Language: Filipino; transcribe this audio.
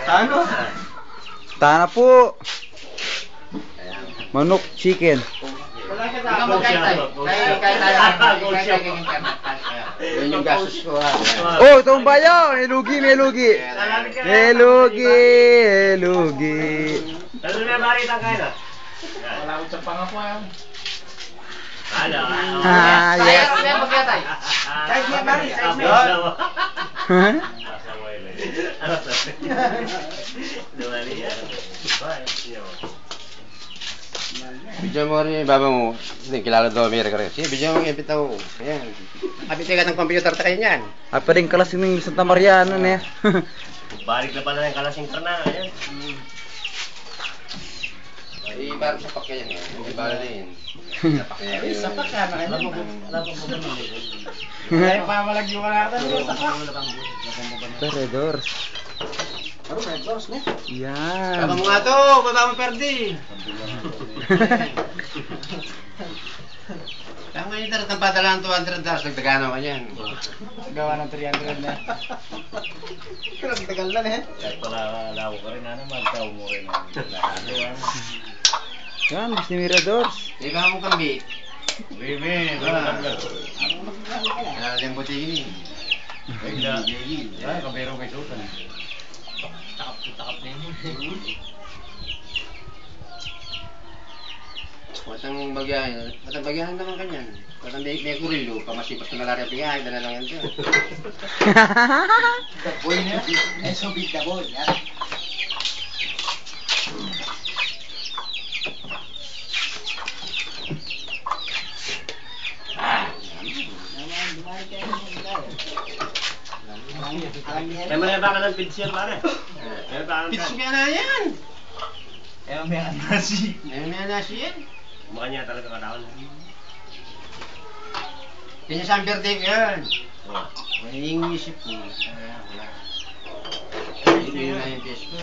Ano? Tana po. Manok chicken. Ikaw magkaitay. Yun yung gastos ko ha. Oh, itong bayaw. May lugi, may lugi. May lugi, may lugi. Ano na marita kayo na? Wala ko sa pangako yan. Ano? Ah, yes. Kaya magkatay. Kahit niya bari, kahit niya. Bidyo mo rin, baba mo. Hindi, kilala daw Amerika rin. Sige, bidyo mo yung pitaw. Ayan. Kapitigat ng computer ta kayo niyan. Ah, pa rin kalasing ng Santa Maria, ano na. Balik na pala ng kalasing karna. Ayan. Ibar sa pakya yan. Ibar din. Sapak ka na. Alam mo ba? Kaya pamalagyo ka natin. Teredor. Ano ba? Boss, ne? Yan. Baba mo nga to. Baba mo perdi. Kaya nga yung darat ng padalaan $200. Nagdagano ka yan. Gawa ng 300 na. Nagdagal na eh. Kahit pala lawo ka rin, ano, magkaw mo rin. Yan, Miss Miradors. Iba mo kambi. Bebe, Yung buti yun. ay, kabero kay Sultan. Takap na yun. Watang bagyahan naman kanyan. Watang may kurilo, pamasipas na malaria tiyahay, dala lang yan siya. Boy na yan. So big the boy, yan. May manaba ka ng pidsyan, pare. Pitsu kaya na yan! May anasi. May nasi yan. Mukha niya talaga katawan. Yan yung San Berde yan. Oh. May isip mo. Wala. Hindi na yung test ko.